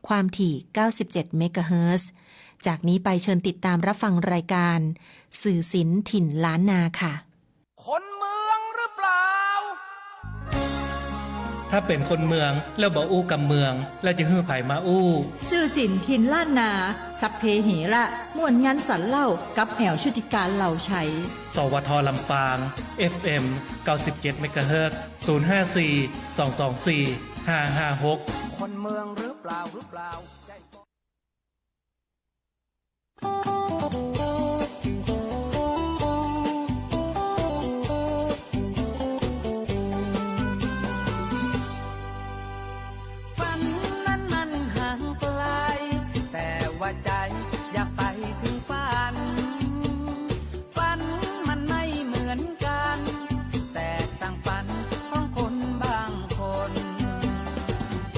ความถี่ 97 เมกะเฮิรตซ์ จากนี้ไปเชิญติดตามรับฟังรายการสื่อศิลป์ถิ่นล้านนาค่ะ คนเมืองหรือเปล่า ถ้าเป็นคนเมืองแล้วบ่อู้กับเมืองแล้วจะฮื้อไผมาอู้ สื่อสินทินล้านนาสัพเพเหระม่วนงานสันเล่ากับแอวชุติการเหล่าใช้ สวทลำปาง FM 97 เมกะเฮิรตซ์ 054 224 556 คนเมืองหรือเปล่าฝันนั้นมันห่างไกลแต่ว่าใจอยากไปถึงฝันฝันมันไม่เหมือนกันแต่ต่างฝันของคนบางคน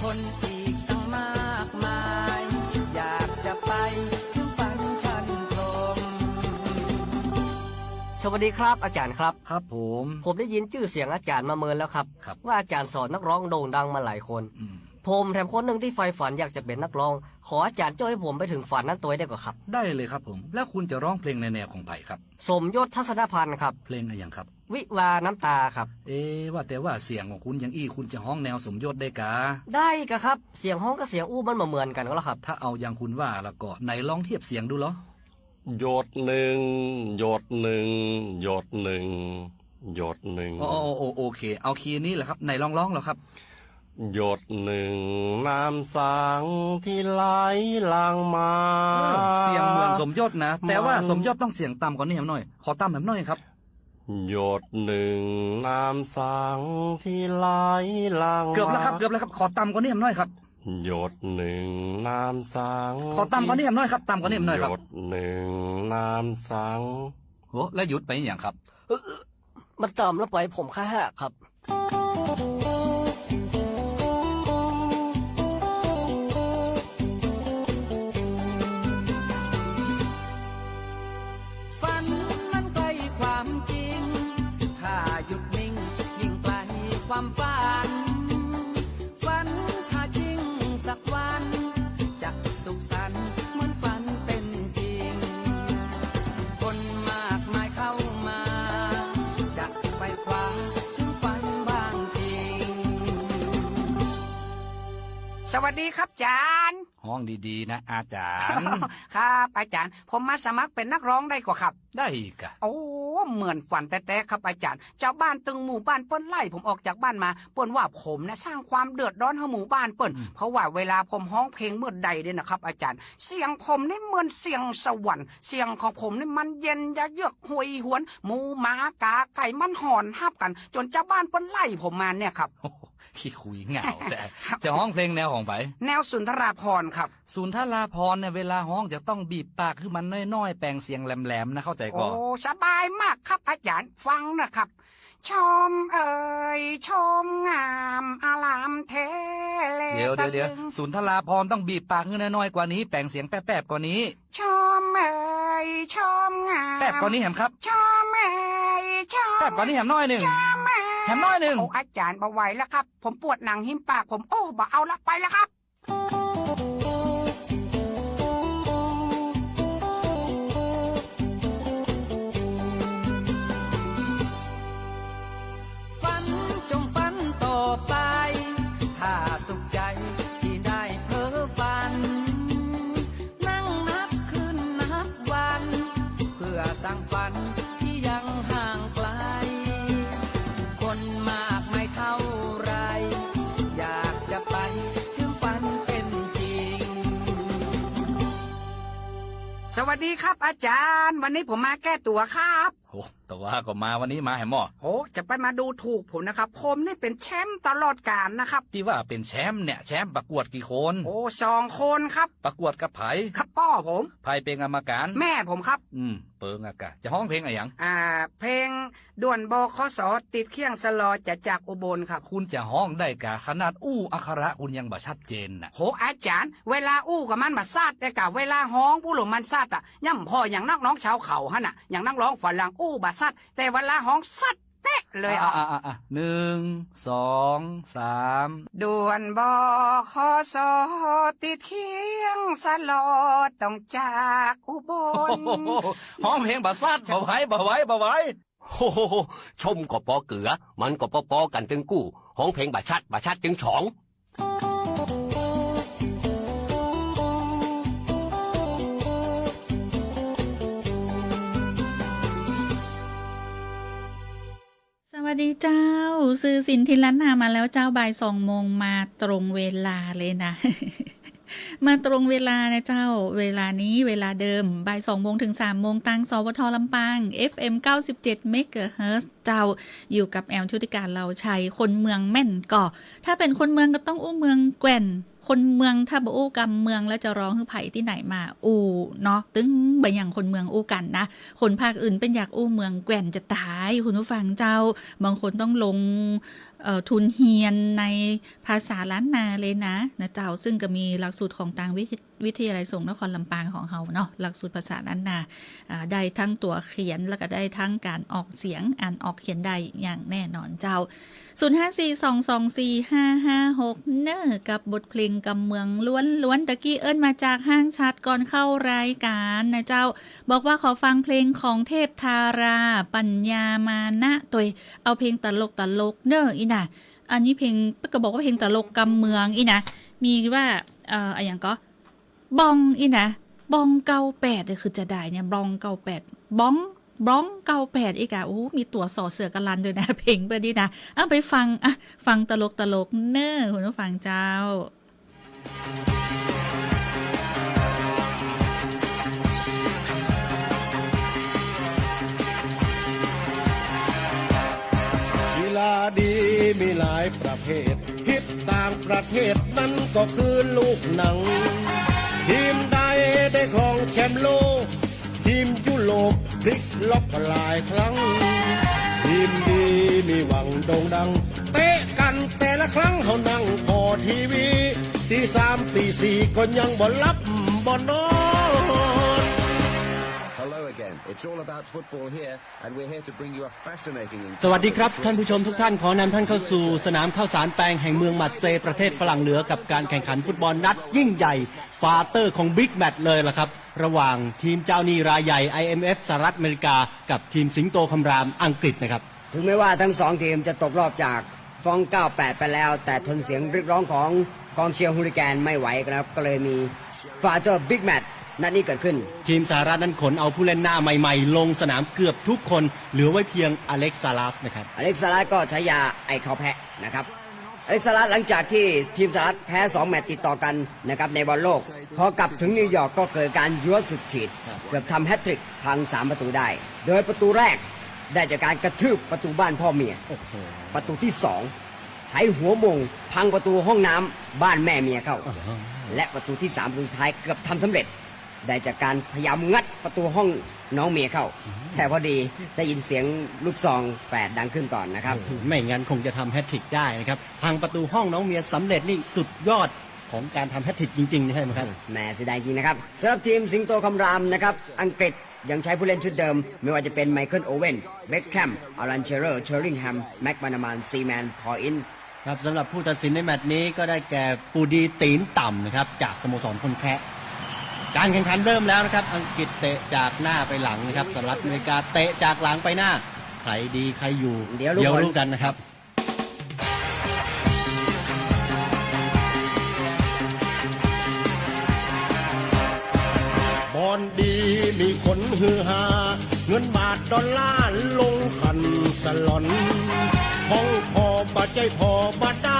คนอีกตั้งมากมายอยากจะไปถึงฝันชั้นพรหม สวัสดีครับอาจารย์ครับ ครับผม ผมได้ยินชื่อเสียงอาจารย์มาเมินแล้วครับ ครับ ว่าอาจารย์สอนนักร้องโด่งดังมาหลายคน ผมแถมคนหนึ่งที่ใฝ่ฝันอยากจะเป็นนักร้อง ขออาจารย์ช่วยให้ผมไปถึงฝันนั้นตัวได้ก่อนครับ ได้เลยครับผมแล้วคุณจะร้องเพลงในแนวของไผ่ครับ สมยศทัศนพันธ์ครับ เพลงอะไรอย่างครับ วิวาน้ำตาครับ ว่าแต่ว่าเสียงของคุณอย่างอี้คุณจะห้องแนวสมยศได้กะ ได้กะครับเสียงห้องกับเสียงอู้มันเหมือนกันก็แล้วครับ ถ้าเอาอย่างคุณว่าแล้วก็ไหนลองเทียบเสียงดูเหรอ หยดหนึ่งหยดหนึ่งหยดหนึ่งหยดหนึ่ง โอเค เอาคีย์นี้แหละครับไหนลองร้องเหรอครับ หยดหนึ่งน้ำสังที่ไหลหลังมา เสียงเหมือนสมยศนะแต่ว่าสมยศต้องเสียงต่ำกว่านี้หน่อยขอต่ำแบบหน่อยครับ หยดหนึ่งน้ำสังที่ไหลหลังมา เกือบแล้วครับขอต่ำกว่านี้หน่อยครับ หยดหนึ่งน้ำสัง ขอต่ำกว่านี้หน่อยครับต่ำกว่านี้หน่อยครับ หยดหนึ่งน้ำสัง โอ้แล้วหยุดไปอย่างครับ มันต่ำแล้วไปผมค่าหักครับ ฝันนั้นใกล้ความจริง ถ้าหยุดนิ่งยิ่งไกลความฝัน ฝันถ้าจริงสักวันจะสุขสันต์เหมือนฝันเป็นจริง คนมากมายเข้ามาจะไปคว้าถึงฝันบางสิ่ง สวัสดีครับอาจารย์ ห้องดีๆนะอาจารย์ ครับอาจารย์ ผมมาสมัครเป็นนักร้องได้กว่าครับ ได้กะ โอ้เหมือนฝันแต่ครับอาจารย์เจ้าบ้านตึงหมู่บ้านเปิ้นไล่ผมออกจากบ้านมาเปิ้นว่าผมนะสร้างความเดือดร้อนให้หมู่บ้านเปิ้นเพราะว่าเวลาผมร้องเพลงเมื่อใดเนี่ยนะครับ อาจารย์ เสียงผมนี่เหมือนเสียงสวรรค์เสียงของผมนี่มันเย็นยะเยือกหวยหวนหมูหมากาไก่มันหอนฮับกัน จนเจ้าบ้านเปิ้นไล่ผมมาเนี่ยครับ โอ้โหขี้คุยเหงาแต่จะห้องเพลงแนวของไผ่ แนวสุนทราภรณ์ครับ ศูนย์ทลาพรเนี่ยเวลาห้องจะต้องบีบปากคือมันน้อยๆแปลงเสียงแหลมๆนะเข้าใจก่ โอ้ อน สบายมากครับอาจารย์ฟังนะครับ ชมเอ่ยชมงามอารามเทเล เดี๋ยว ตะลึง ศูนย์ทลาพรต้องบีบปากคือน้อยๆกว่านี้แปลงเสียงแป๊บๆกว่านี้ ชมเอ่ยชมงาม แป๊บกว่านี้แหมครับ ชมเอ่ยชม แป๊บกว่านี้แหมน้อยหนึ่ง ชมเอ่ย แถมน้อยหนึ่ง โอ้อาจารย์บ่ไหวแล้วครับ ผมปวดหนังหิมปากผมโอ้บ่เอาละไปแล้วครับ ฝันจงฝันต่อไป ถ้าสุขใจที่ได้เพ้อฝัน นั่งนับคืนนับวัน เพื่อสร้างฝันที่ยังห่างไกล คนมากไม่เท่าไร อยากจะไปถึงฝันเป็นจริง สวัสดีครับอาจารย์ วันนี้ผมมาแก้ตัวครับ โอ้แต่ว่าก็มาวันนี้มาแหมหมอ โอ้จะไปมาดูถูกผมนะครับ ผมนี่เป็นแชมป์ตลอดกาลนะครับ ที่ว่าเป็นแชมป์เนี่ยแชมป์ประกวดกี่คน โอ้2 คนครับ ประกวดกับไผ่ ครับพ่อผม ไผ่เป็นกรรมการ แม่ผมครับ เปิงอากาศจะห้องเพลงอะไรอย่าง เพลงด่วนบคสติดเคียงสลอจะจากอุบลครับ คุณจะห้องได้กะขนาดอู้อักขระคุณยังบ่ชัดเจนน่ะ โหอาจารย์ เวลาอู้กับมันมาซาดได้กะเวลาฮ้องผู้หลงมันซาดอ่ะย่ำพ่ออย่างนักร้องชาวเขาฮะน่ะอย่างนักร้องฝรั่งอู้บาซัดแต่เวลาฮ้องซัด ป๊ะเลย 1 2 3 ด่วนบขสติเที่ยงสลอดต้องจากอุบล ห้องเพลงบาซัดบ่ไหว โอ้โหชมก็ปอเกลือ มันก็ปอกันตึงกู้ห้องเพลงบาชัดจึงฉอง สวัสดีเจ้าซื้อสินทินล้านนามาแล้วเจ้าบ่าย2 โมงมาตรงเวลาเลยนะ มาตรงเวลานะเจ้าเวลานี้เวลาเดิมบ่าย2 โมงถึง3 โมงตังสวทลำปาง FM 97 เมกะเฮิรตซ์เจ้าอยู่กับแอลชุติการเราชัยคนเมืองแม่นก่อถ้าเป็นคนเมืองก็ต้องอู้เมืองแก่นคนเมืองถ้าบ่อู้กำเมืองแล้วจะร้องคือไผ่ที่ไหนมาอู้เนาะตึงบ่อย่างคนเมืองอู้กันนะคนภาคอื่นเป็นอยากอู้เมืองแก่นจะตายคุณผู้ฟังเจ้าบางคนต้องลงทุนเฮียนในภาษาล้านนาเลยนะเจ้าซึ่งก็มีหลักสูตรของทางวิทยาลัยสงฆ์นครลำปางของเขาเนาะหลักสูตรภาษาล้านนาได้ทั้งตัวเขียนแล้วก็ได้ทั้งการออกเสียงอ่านออกเขียนได้อย่างแน่นอนเจ้า0542245556เนอกับบทเพลงกำเมืองล้วนตะกี้เอิ้นมาจากห้างชัดก่อนเข้ารายการนะเจ้าบอกว่าขอฟังเพลงของเทพธาราปัญญามานะตัวเอาเพลงตลกเนออีน่ะอันนี้เพลงก็บอกว่าเพลงตลกกำเมืองอีน่ะมีว่าอะไรอย่างก็บองอีน่ะบอง98คือจะได้เนี่ยบอง98บ้อง98อีกอ่ะโอ้มีตัวสอเสือกันลันด้วยนะเพลงเบอร์นี้นะเอาไปฟังตลกเน้อคุณผู้ฟังเจ้ากีฬาดีมีหลายประเภทฮิตต่างประเทศนั่นก็คือลูกหนังทีมใดได้ครองแชมป์โลกทีมยุโรปพลิกล็อกหลายครั้งทีมดีมีหวังโด่งดังเตะกันแต่ละครั้งเขานั่งพอทีวีตี3ตี4ก็ยังบ่หลับบ่นอน Hello again. It's all about football here, and we're here to bring you a fascinating. สวัสดีครับท่านผู้ชมทุกท่านขอนำท่านเข้าสู่สนามข้าวสารแปลงแห่งเมืองมัดเซประเทศฝรั่งเหนือกับการแข่งขันฟุตบอลนัดยิ่งใหญ่ฟาเตอร์ของบิ๊กแมตช์เลยล่ะครับระหว่างทีมเจ้าหนี้รายใหญ่ IMF สหรัฐอเมริกากับทีมสิงโตคำรามอังกฤษนะครับถึงแม้ว่าทั้ง2 ทีมจะตกรอบจากฟอง98ไปแล้วแต่ทนเสียงเรียกร้องของกองเชียร์ฮูลิแกนไม่ไหวครับก็เลยมีฟาเตอร์บิ๊กแมตช์นัดนี้เกิดขึ้นทีมสหรัฐนั้นขนเอาผู้เล่นหน้าใหม่ๆลงสนามเกือบทุกคนเหลือไว้เพียงอเล็กซ์ซาลัสนะครับอเล็กซ์ซาลัสก็ใช้ยาไอเขาแพะนะครับอเล็กซ์ซาลัสหลังจากที่ทีมสหรัฐแพ้2 แมตช์ติดต่อกันนะครับในบอลโลกพอกลับถึงนิวยอร์กก็เกิดการยั่วสุดขีดเกือบทำแฮตทริกพัง3 ประตูได้โดยประตูแรกได้จากการกระทืบประตูบ้านพ่อเมียประตูที่2ใช้หัวมงพังประตูห้องน้ำบ้านแม่เมียเข้าและประตูที่3ประตูสุดท้ายเกือบทำสำเร็จได้จากการพยายามงัดประตูห้องน้องเมียเข้าแต่พอดีได้ยินเสียงลูกซองแฝดดังขึ้นก่อนนะครับไม่งั้นคงจะทำแฮตทริกได้นะครับพังประตูห้องน้องเมียสำเร็จนี่สุดยอดของการทำแฮตทริกจริงๆใช่ไหมครับแหมเสียดายจริงนะครับสำหรับทีมสิงโตคำรามนะครับอังกฤษยังใช้ผู้เล่นชุดเดิมไม่ว่าจะเป็นไมเคิลโอเว่นเบคแคมอารันเชอร์เชอริงแฮมแม็กมานามานซีแมนพออินครับสำหรับผู้ตัดสินในแมตช์นี้ก็ได้แก่ปูดีตีนต่ำนะครับจากสโมสรคนแคะการแข่งขันเริ่มแล้วนะครับอังกฤษเตะจากหน้าไปหลังนะครับสหรัฐอเมริกาเตะจากหลังไปหน้าใครดีใครอยู่เดี๋ยวรู้กันนะครับบอลดีมีคนฮือฮาเงินบาทดอลลาร์ลงขันสลอนห้องพอบาใจพอบาได้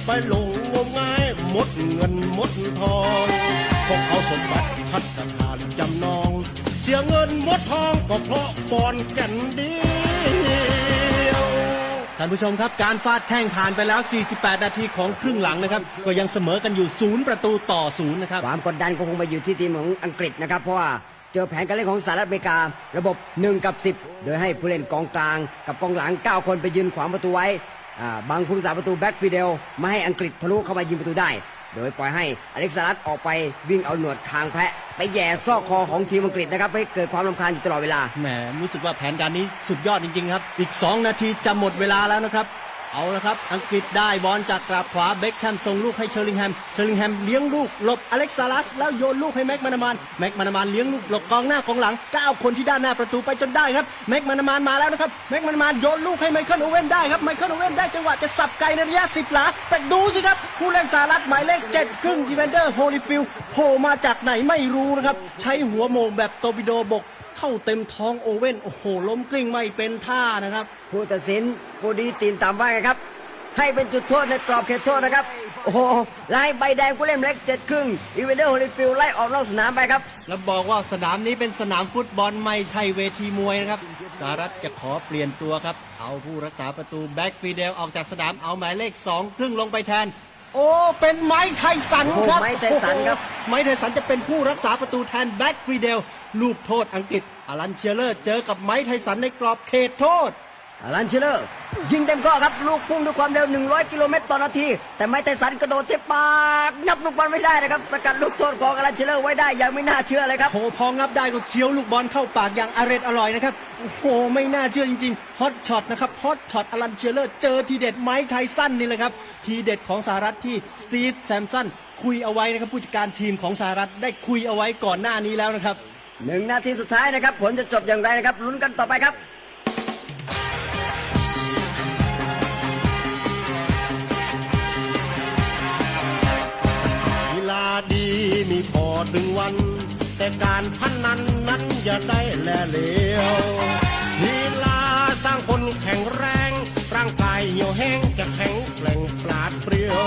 ไปลงงมง่ายหมดเงินหมดทองพวกเอาสมบัติพัฒนาจำนองเสียเงินหมดทองก็เพราะบอลกันเดียวท่านผู้ชมครับการฟาดแข้งผ่านไปแล้ว48 นาทีของครึ่งหลังนะครับก็ยังเสมอกันอยู่0-0นะครับความกดดันก็คงมาอยู่ที่ทีมของอังกฤษนะครับเพราะว่าเจอแผนการเล่นของสหรัฐอเมริการะบบ1-10โดยให้ผู้เล่นกองกลางกับกองหลัง9 คนไปยืนขวางประตูไว้บางผู้รักษาประตูแบ็กฟิเดลไม่ให้อังกฤษทะลุเข้ามายิงประตูได้ โดยปล่อยให้อเล็กซาลัสออกไปวิ่งเอาหนวดคางแพะไปแย่ซอกคอของทีมอังกฤษนะครับให้เกิดความรำคาญอยู่ตลอดเวลา แหมรู้สึกว่าแผนการนี้สุดยอดจริงๆครับอีก2 นาทีจะหมดเวลาแล้วนะครับเอาละครับอังกฤษได้บอลจากกราบขวาเบคแฮมส่งลูกให้เชอร์ลิงแฮมเลี้ยงลูกหลบอเล็กซาลัสแล้วโยนลูกให้แม็กมานามานเลี้ยงลูกหลบกองหน้ากองหลัง9 คนที่ด้านหน้าประตูไปจนได้ครับแม็กมานามานมาแล้วนะครับแม็กมานามานโยนลูกให้ไมเคิลโอเว่นได้ครับไมเคิลโอเว่นได้จังหวะจะสับไกลในระยะ10 หลาแต่ดูสิครับผู้เล่นสหรัฐหมายเลข7ครึ่งดีเวนเดอร์โฮลิฟิลด์โผล่มาจากไหนไม่รู้นะครับใช้หัวโมงแบบโตบิโดบกเข้าเต็มท้องโอเว่นโอ้โหล้มกลิ้งไม่เป็นท่านะครับ ผู้ตัดสินผู้ดีตีนต่ำว่าไงครับให้เป็นจุดโทษในกรอบเขตโทษนะครับโอ้โหไล่ใบแดงผู้เล่นเล็ก7 ครึ่งอีเวนเดอร์โฮลิฟิลด์ไล่ออกนอกสนามไปครับแล้วบอกว่าสนามนี้เป็นสนามฟุตบอลไม่ใช่เวทีมวยนะครับสหรัฐจะขอเปลี่ยนตัวครับเอาผู้รักษาประตูแบ็กฟีเดลออกจากสนามเอาหมายเลข2 ครึ่งลงไปแทนโอ้เป็นไมค์ไทสันครับไมค์ไทสันครับไมค์ไทสันจะเป็นผู้รักษาประตูแทนแบ็กฟีเดลลูกโทษอังกฤษอลันเชียเลอร์เจอกับไมค์ไทสันในกรอบเขตโทษอลันเชลเลอร์ยิงเต็มข้อครับลูกพุ่งด้วยความเร็ว100 กิโลเมตรต่อนาทีแต่ไมค์ไทสันกระโดดเจ็บปากงับลูกบอลไม่ได้นะครับสกัดลูกโทษของอลันเชลเลอร์ไว้ได้อย่างไม่น่าเชื่อเลยครับโอ้พองับได้ก็เคี้ยวลูกบอลเข้าปากอย่างอร่อยนะครับโอ้โหไม่น่าเชื่อจริงๆฮอตช็อตนะครับฮอตช็อตอลันเชลเลอร์เจอทีเด็ดไมค์ไทสันนี่แหละครับทีเด็ดของสหรัฐที่สตีฟแซมสันคุยเอาไว้นะครับผู้จัดการทีมของสหรัฐได้คุยเอาไว้ก่อนหน้านี้แล้วนะครับ1 นาทีสุดท้ายนะครับผลจะจบอย่างไรนะครับลุ้นกันต่อไปครับดีมีพอถึงวันแต่การพนันนั้นอย่าได้แลเหลวลีลาสร้างคนแข็งแรงร่างกายเหี่ยวแห้งจะแข็งแกร่งปราดเปรียว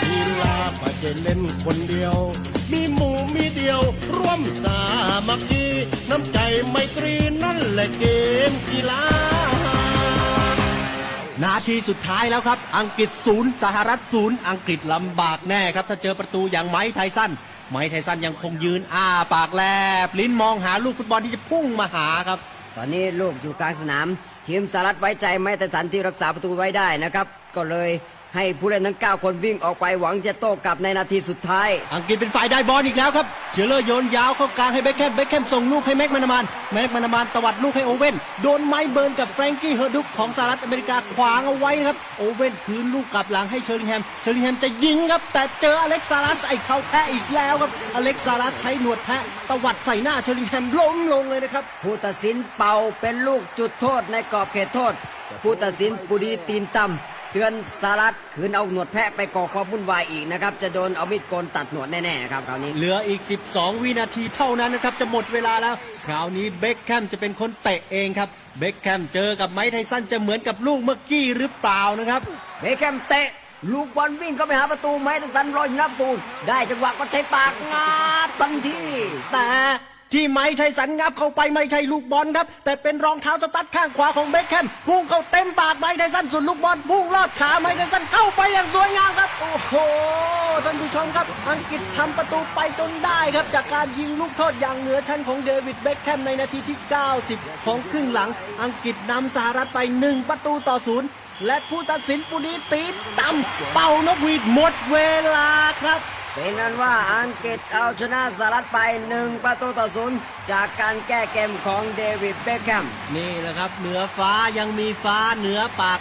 ลีลาก็จะเล่นคนเดียวมีหมู่มีเดียวร่วมสามัคคีน้ำใจไมตรีนั่นแหละเกมกีฬานาทีสุดท้ายแล้วครับอังกฤษ0สหรัฐ0อังกฤษลำบากแน่ครับถ้าเจอประตูอย่างไมค์ไทสันยังคงยืนปากแลบลิ้นมองหาลูกฟุตบอลที่จะพุ่งมาหาครับตอนนี้ลูกอยู่กลางสนามทีมสหรัฐไว้ใจไมค์ไทสันที่รักษาประตูไว้ได้นะครับก็เลยให้ผู้เล่นทั้ง9 คนวิ่งออกไปหวังจะโต้กลับในนาทีสุดท้ายอังกฤษเป็นฝ่ายได้บอลอีกแล้วครับเชลเลอร์โยนยาวเข้ากลางให้เบคแฮมส่งลูกให้แม็กมานามานตวัดลูกให้โอเว่นโดนไม้เบิร์นกับแฟรงกี้เฮอร์ดุกของสหรัฐอเมริกาขวางเอาไว้ครับโอเว่นคืนลูกกลับหลังให้เชอร์ลิงแฮมจะยิงครับแต่เจออเล็กซาลัสไอ้เขาแพ้อีกแล้วครับอเล็กซาลัสใช้หนวดแพะตวัดใส่หน้าเชอร์ลิงแฮมล้มลงเลยนะครับผู้ตัดสินเป่าเป็นลูกจุดโทษในกรอบเขตโทษผู้ตัดสินปุดีตีนต่ำเตือนสหรัฐคืนเอาหนวดแพะไปก่อความวุ่นวายอีกนะครับจะโดนเอามีดโกนตัดหนวดแน่ๆนะครับคราวนี้เหลืออีก12 วินาทีเท่านั้นนะครับจะหมดเวลาแล้วคราวนี้เบคแฮมจะเป็นคนเตะเองครับเบคแฮมเจอกับไมค์ไทสันจะเหมือนกับลูกเมื่อกี้หรือเปล่านะครับเบคแฮมเตะลูกบอลวิ่งเข้าไปหาประตูไมค์ไทสันรออยู่หน้าประตูได้จังหวะก็ใช้ปากงับทันทีแต่ที่ไมค์ไทสันงับเข้าไปไม่ใช่ลูกบอลครับแต่เป็นรองเท้าสตั๊ดข้างขวาของเบคแฮมพุ่งเข้าเต็มปากไมค์ไทสันส่วนลูกบอลพุ่งลอดขาไมค์ไทสันเข้าไปอย่างสวยงามครับโอ้โหท่านผู้ชมครับอังกฤษทำประตูไปจนได้ครับจากการยิงลูกโทษอย่างเหนือชั้นของเดวิดเบคแฮมในนาทีที่90ของครึ่งหลังอังกฤษนำสหรัฐไป1-0และผู้ตัดสินปุดีตีต่ำเป่านกหวีดหมดเวลาครับเป็นนั้นว่าอังกฤษเอาชนะสหรัฐไป1-0จากการแก้เกมของเดวิดเบคแฮมนี่แหละครับเหนือฟ้ายังมีฟ้าเหนือปาก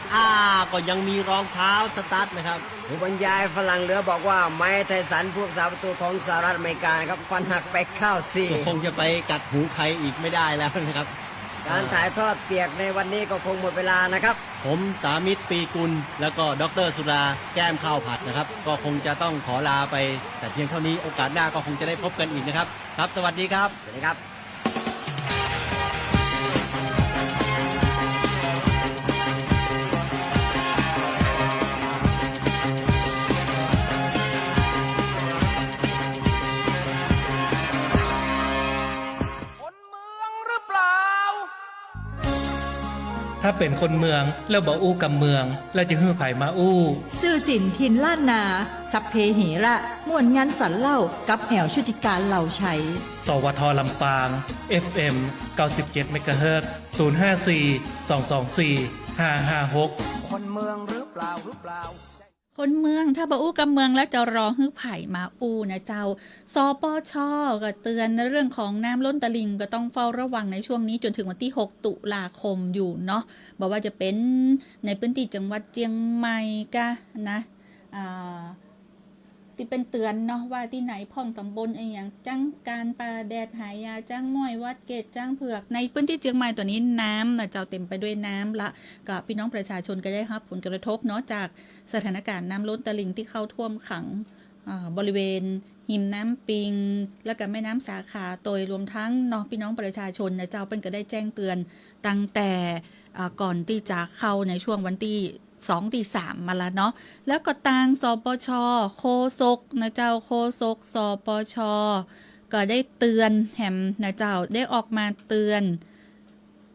ก็ยังมีรองเท้าสตั๊ดนะครับผู้บรรยายฝรั่งเหลือบอกว่าไมค์ไทสันผู้รักษาประตูของสหรัฐอเมริกาครับฟันหักไปเข้าซี่คงจะไปกัดหูใครอีกไม่ได้แล้วนะครับการถ่ายทอดเปียกในวันนี้ก็คงหมดเวลานะครับผมสามิตรปีกุลแล้วก็ดร.สุราแก้มข้าวผัดนะครับก็คงจะต้องขอลาไปแต่เพียงเท่านี้โอกาสหน้าก็คงจะได้พบกันอีกนะครับครับสวัสดีครับสวัสดีครับถ้าเป็นคนเมืองแล้วบ่อู้กับเมืองแล้วจะฮื้อไผมาอู้สื่อสินทินล้านนาสัพเพเหระม่วนงานสันเล่ากับแหวชุติการเหล่าชัยสวทลำปาง FM 97 เมกะเฮิรตซ์ 054 224 556คนเมืองหรือเปล่า คนเมืองถ้าบ่อู้กับเมืองแล้วจะรอฮื้อไผ่มาอู้นะเจ้าสปช.ก็เตือนในเรื่องของน้ำล้นตลิ่งก็ต้องเฝ้าระวังในช่วงนี้จนถึงวันที่6ตุลาคมอยู่เนาะบอกว่าจะเป็นในพื้นที่จังหวัดเชียงใหม่กะนะที่เป็นเตือนเนาะว่าที่ไหนพ่องตำบลไอ้อย่างจังการปลาแดดหายาจังม้อยวัดเกตจังเผือกในพื้นที่เชียงใหม่ตัวนี้น้ำนะเจ้าเต็มไปด้วยน้ำละกับพี่น้องประชาชนก็ได้รับผลกระทบเนาะจากสถานการณ์น้ำล้นตลิ่งที่เข้าท่วมขังบริเวณหิมน้ำปิงและกับแม่น้ำสาขาโดยรวมทั้งเนาะพี่น้องประชาชนนะเจ้าเป็นก็ได้แจ้งเตือนตั้งแต่ก่อนที่จะเข้าในช่วงวันที่2 ที่ 3มาแล้วเนาะแล้วก็ทางสปช.โฆษกนะเจ้าโฆษกสปช.ก็ได้เตือนแหมนะเจ้าได้ออกมาเตือน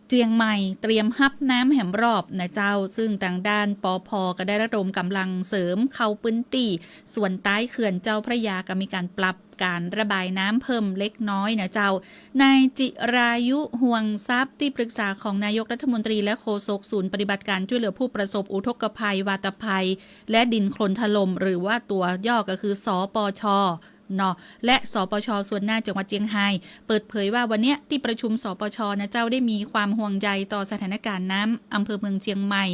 เชียงใหม่เตรียมฮับน้ำแหมรอบนะเจ้าซึ่งทางด้านปภ.ก็ได้ระดมกำลังเสริมเข้าพื้นที่ส่วนใต้เขื่อนเจ้าพระยาก็มีการปรับการระบายน้ำเพิ่มเล็กน้อยนะเจ้านายจิรายุห่วงทรัพย์ที่ปรึกษาของนายกรัฐมนตรีและโฆษกศูนย์ปฏิบัติการช่วยเหลือผู้ประสบอุทกภัยวาตภัยและดินโคลนถล่มหรือว่าตัวย่อก็คือสปช.เนาะและสปช.ส่วนหน้าจังหวัดเชียงรายเปิดเผยว่าวันนี้ที่ประชุมสปช.นะเจ้าได้มีความห่วงใยต่อสถานการณ์น้ำอำเภอเมืองเชียงใหม่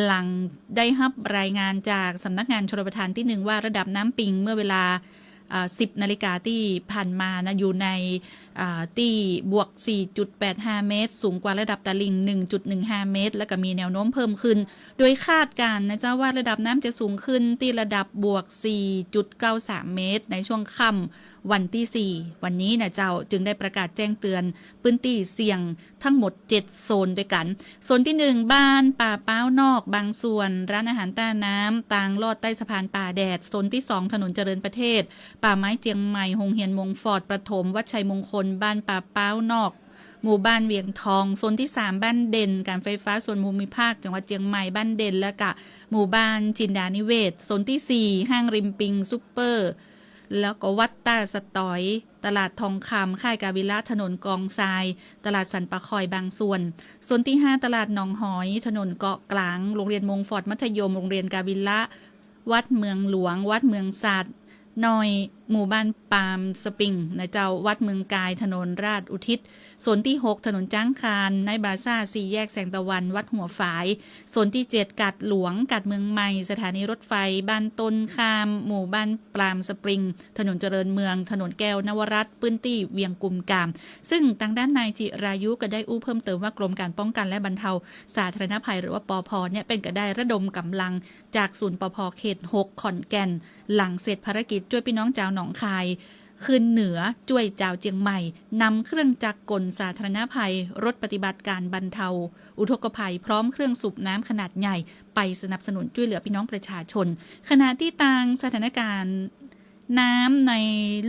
หลังได้รับรายงานจากสำนักงานชลประทานที่1ว่าระดับน้ำปิงเมื่อเวลา10 นาฬิกาที่ผ่านมานะอยู่ในที่บวก 4.85 เมตรสูงกว่าระดับตลิ่ง 1.15 เมตรและก็มีแนวโน้มเพิ่มขึ้นโดยคาดการณ์นะเจ้าว่าระดับน้ำจะสูงขึ้นที่ระดับบวก 4.93 เมตรในช่วงค่ำวันที่4วันนี้นะเจ้าจึงได้ประกาศแจ้งเตือนพื้นที่เสี่ยงทั้งหมด7โซนด้วยกันโซนที่1บ้านป่าเป้านอกบางส่วนร้านอาหารใต้น้ำต่างลอดใต้สะพานป่าแดดโซนที่2ถนนเจริญประเทศป่าไม้เจียงใหม่หงเฮียนมงฟอร์ดประถมวัดชัยมงคลบ้านป่าเป้านอกหมู่บ้านเวียงทองโซนที่3บ้านเด่นการไฟฟ้าส่วนภูมิภาคจังหวัดเชียงใหม่บ้านเด่นและก็หมู่บ้านจินดานิเวศโซนที่4ห้างริมปิงซุปเปอร์แล้วก็วัดตาสตอยตลาดทองคำค่ายกาวิละถนนกองทรายตลาดสันปะคอยบางส่วนโซนที่5ตลาดหนองหอยถนนเกาะกลางโรงเรียนมงฟอร์ดมัธยมโรงเรียนกาวิละวัดเมืองหลวงวัดเมืองสัตว์นอยหมู่บ้านปามสปริงนะเจ้าวัดเมืองกายถนนราชอุทิศโซนที่6ถนนจ้างคานในบาซ่า4แยกแสงตะวันวัดหัวฝายโซนที่7กัดหลวงกัดเมืองใหม่สถานีรถไฟบ้านต้นคามหมู่บ้านปามสปริงถนนเจริญเมืองถนนแก้วนวรัตน์พื้นที่เวียงกุมกามซึ่งทางด้านนายจิรายุก็ได้อู้เพิ่มเติมว่ากรมการป้องกันและบรรเทาสาธารณภัยหรือว่าปภเนี่ยเป็นก็ได้ระดมกำลังจากศูนย์ปภเขต6ขอนแก่นหลังเสร็จภารกิจช่วยพี่น้องชาวหนองคายขึ้นเหนือช่วยเจ้าเจียงใหม่นำเครื่องจักรกลสาธารณภัยรถปฏิบัติการบรรเทาอุทกภัยพร้อมเครื่องสูบน้ำขนาดใหญ่ไปสนับสนุนช่วยเหลือพี่น้องประชาชนขณะที่ทางสถานการณ์น้ำใน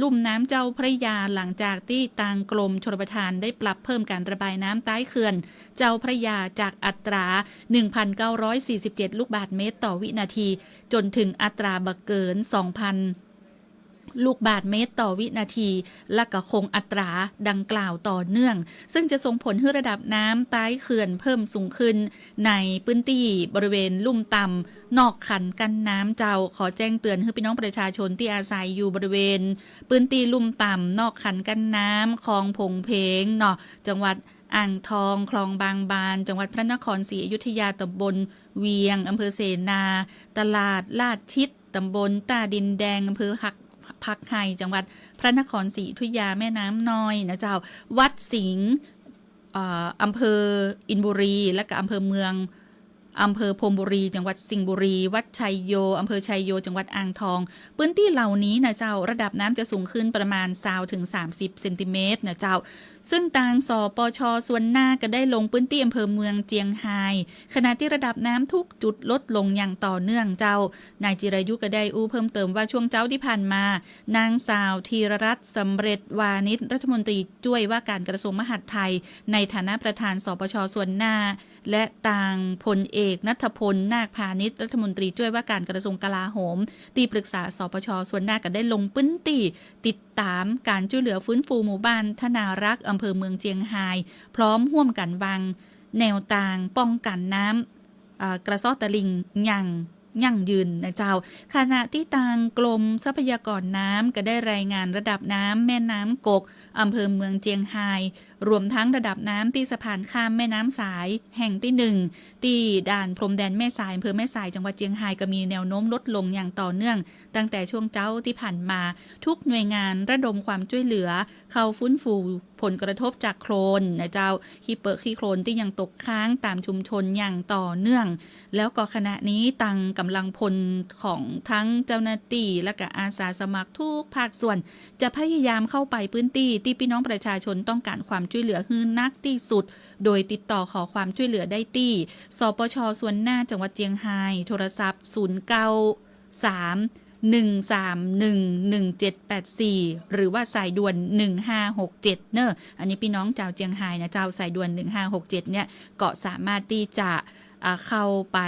ลุ่มน้ำเจ้าพระยาหลังจากที่ทางกรมชลประทานได้ปรับเพิ่มการระบายน้ำใต้เขื่อนเจ้าพระยาจากอัตรา 1,947 ลูกบาศก์เมตรต่อวินาทีจนถึงอัตราบ่เกิน 2,000 ลูกบาศก์เมตรต่อวินาทีและก็คงอัตราดังกล่าวต่อเนื่องซึ่งจะส่งผลให้ระดับน้ำใต้เขื่อนเพิ่มสูงขึ้นในพื้นที่บริเวณลุ่มต่ำนอกขันกั้นน้ำเจ้าขอแจ้งเตือนให้พี่น้องประชาชนที่อาศัยอยู่บริเวณพื้นที่ลุ่มต่ำนอกขันกั้นน้ำคลองพงเพงเนาะจังหวัดอ่างทองคลองบางบานจังหวัดพระนครศรีอยุธยาตำบลเวียงอำเภอเสนาตลาดลาดชิดตำบลตาดินแดงอำเภอพักไห่จังหวัดพระนครศรีอยุธยาแม่น้ำน้อยนะเจ้าวัดสิงห์อำเภออินบุรีและก็อำเภอเมืองอำเภอพรมบุรีจังหวัดสิงห์บุรีวัดชัยโยอำเภอชัยโยจังหวัดอ่างทองพื้นที่เหล่านี้นะเจ้าระดับน้ำจะสูงขึ้นประมาณ20-30 เซนติเมตรนะเจ้าซึ่งทางสปช.ส่วนหน้าก็ได้ลงพื้นที่อำเภอเมืองเจียงไฮ้ขณะที่ระดับน้ำทุกจุดลดลงอย่างต่อเนื่องเจ้านายจิรายุก็ได้อู้เพิ่มเติมว่าช่วงเจ้าที่ผ่านมานางสาวธีรรัตน์สำเร็จวานิชรัฐมนตรีช่วยว่าการกระทรวงมหาดไทยในฐานะประธานสปช.ส่วนหน้าและต่างพลเอกณัฐพลนาคพาณิชรัฐมนตรีช่วยว่าการกระทรวงกลาโหมที่ปรึกษาสปช.ส่วนหน้าก็ได้ลงพื้นที่ติดตามการช่วยเหลือฟื้นฟูหมู่บ้านธนารักษ์อำเภอเมืองเจียงไฮ้พร้อมร่วมกันวางแนวทางป้องกันน้ำกระซ้อตะลิงอย่าง ยั่งยืนนะเจ้าขณะที่ทางกรมทรัพยากรน้ำก็ได้รายงานระดับน้ำแม่น้ำกกอำเภอเมืองเจียงไฮ้รวมทั้งระดับน้ำที่สะพานข้ามแม่น้ำสายแห่งที่1ที่ด่านพรมแดนแม่สายอำเภอแม่สายจังหวัดเจียงไฮ้ก็มีแนวโน้มลดลงอย่างต่อเนื่องตั้งแต่ช่วงเจ้าที่ผ่านมาทุกหน่วยงานระดมความช่วยเหลือเข้าฟื้นฟูผลกระทบจากโคลนนะเจ้าขี้เปอะขี้โคลนที่ยังตกค้างตามชุมชนอย่างต่อเนื่องแล้วก็ขณะนี้ตังกำลังพลของทั้งเจ้าหน้าที่และก็อาสาสมัครทุกภาคส่วนจะพยายามเข้าไปพื้นที่ที่พี่น้องประชาชนต้องการความช่วยเหลือให้นักที่สุดโดยติดต่อขอความช่วยเหลือได้ที่สปช.ส่วนหน้าจังหวัดเจียงไฮ้โทรศัพท์093-131-1784 หรือว่าสายด่วน1567เนอะอันนี้พี่น้องชาวเจียงไฮ้นะเจ้าสายด่วน1567เนี่ยก็สามารถที่จะเข้าไป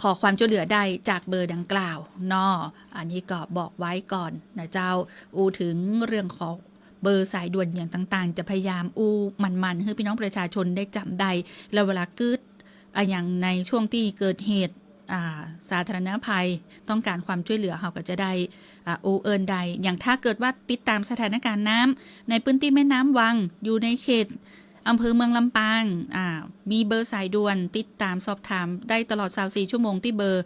ขอความช่วยเหลือได้จากเบอร์ดังกล่าวเนาะอันนี้ก็บอกไว้ก่อนนะเจ้าถึงเรื่องของเบอร์สายด่วนอย่างต่างๆจะพยายามมันให้พี่น้องประชาชนได้จำได้แล้วเวลาเกิดอย่างในช่วงที่เกิดเหตุสาธารณภัยต้องการความช่วยเหลือเขาก็จะได้เอิญใดอย่างถ้าเกิดว่าติดตามสถานการณ์น้ำในพื้นที่แม่น้ำวังอยู่ในเขตอำเภอเมืองลำปางมีเบอร์สายด่วนติดตามสอบถามได้ตลอด24ชั่วโมงที่เบอร์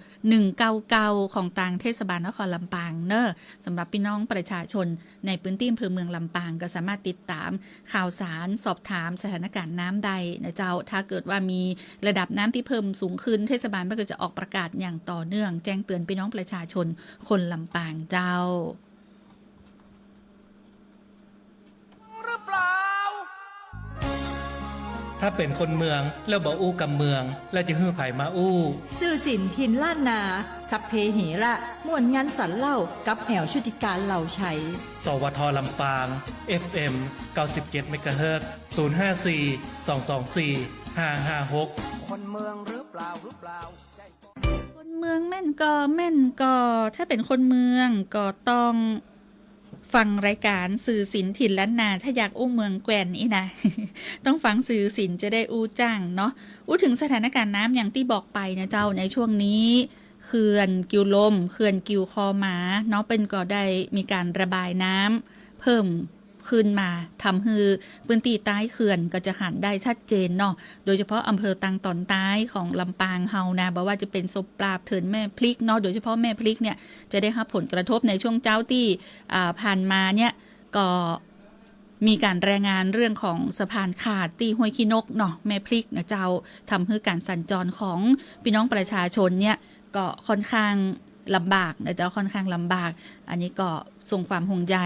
199ของทางเทศบาลนครลำปางเนอะสำหรับพี่น้องประชาชนในพื้นที่อำเภอเมืองลำปางก็สามารถติดตามข่าวสารสอบถามสถานการณ์น้ำใดนะเจ้าถ้าเกิดว่ามีระดับน้ำที่เพิ่มสูงขึ้นเทศบาลก็จะออกประกาศอย่างต่อเนื่องแจ้งเตือนพี่น้องประชาชนคนลำปางเจ้าหรือเปล่าถ้าเป็นคนเมืองแล้วบ่อู้กับเมืองแล้วจะฮื้อไผมาอู้ สื่อสินทินล้านนาสัพเพเหระม่วนงานสันเล่ากับแอวชุติการเหล่าชัยสวทลำปาง FM 97 เมกะเฮิรตซ์ 054 224 556คนเมืองหรือเปล่าคนเมืองแม่นก็ถ้าเป็นคนเมืองก็ต้องฟังรายการสื่อศิลป์ถิ่นล้านนาถ้าอยากอู้เมืองแกว่นนี่นะ ต้องฟังสื่อศิลป์จะได้อู้จ้างเนาะอู้ถึงสถานการณ์น้ำอย่างที่บอกไปนะเจ้าในช่วงนี้เขื่อนกิวลมเขื่อนกิวคอหมาเนาะเป็นก็ได้มีการระบายน้ำเพิ่มขึ้นมาทำให้พื้นที่ใต้เขื่อนก็จะหันได้ชัดเจนเนาะโดยเฉพาะอำเภอตังตอนใต้ของลำปางเฮานะบอกว่าจะเป็นศพปราบเถินแม่พลิกเนาะโดยเฉพาะแม่พลิกเนี่ยจะได้รับผลกระทบในช่วงเจ้าที่ผ่านมาเนี่ยก็มีการรายงานเรื่องของสะพานขาดที่ห้วยขี้นกเนาะแม่พลิกนะเจ้าทำให้การสัญจรของพี่น้องประชาชนเนี่ยก็ค่อนข้างลำบากนะเจ้าค่อนข้างลำบากอันนี้ก็ส่งความห่วงใย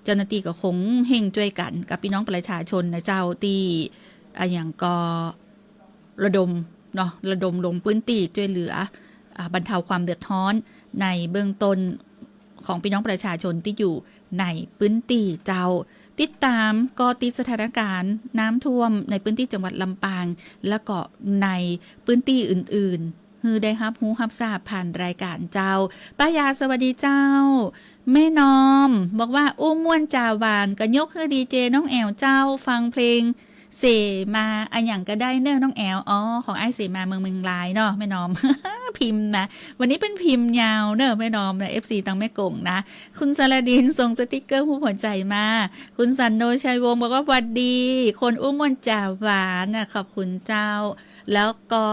เจ้าหน้าที่ก็คงเฮ่งช่วยกันกับพี่น้องประชาชนนะเจ้าที่อย่างก็ระดมเนาะระดมลงพื้นที่ช่วยเหลือบรรเทาความเดือดร้อนในเบื้องต้นของพี่น้องประชาชนที่อยู่ในพื้นที่เจ้าติดตามก็ติดสถานการณ์น้ำท่วมในพื้นที่จังหวัดลำปางและก็ในพื้นที่อื่นๆคือได้รับรู้รับทราบผ่านรายการเจ้าป้ายาสวัสดีเจ้าแม่นอมบอกว่าอุ้มม่วนจ่าหวานก็ยกให้ดีเจน้องแอวเจ้าฟังเพลงเสมาอันอย่างก็ได้เนอะน้องแอลของไอ้เสมาเมืองลายเนาะแม่นอม พิมพ์นะวันนี้เป็นพิมพ์ยาวเนอะแม่นอมนะ FC ตังแม่กงนะคุณสารดินส่งสติกเกอร์ผู้หัวใจมาคุณสันโนชัยวงศ์บอกว่าสวัสดีคนอุ้มม่วนจ่าหวานนะขอบคุณเจ้าแล้วก็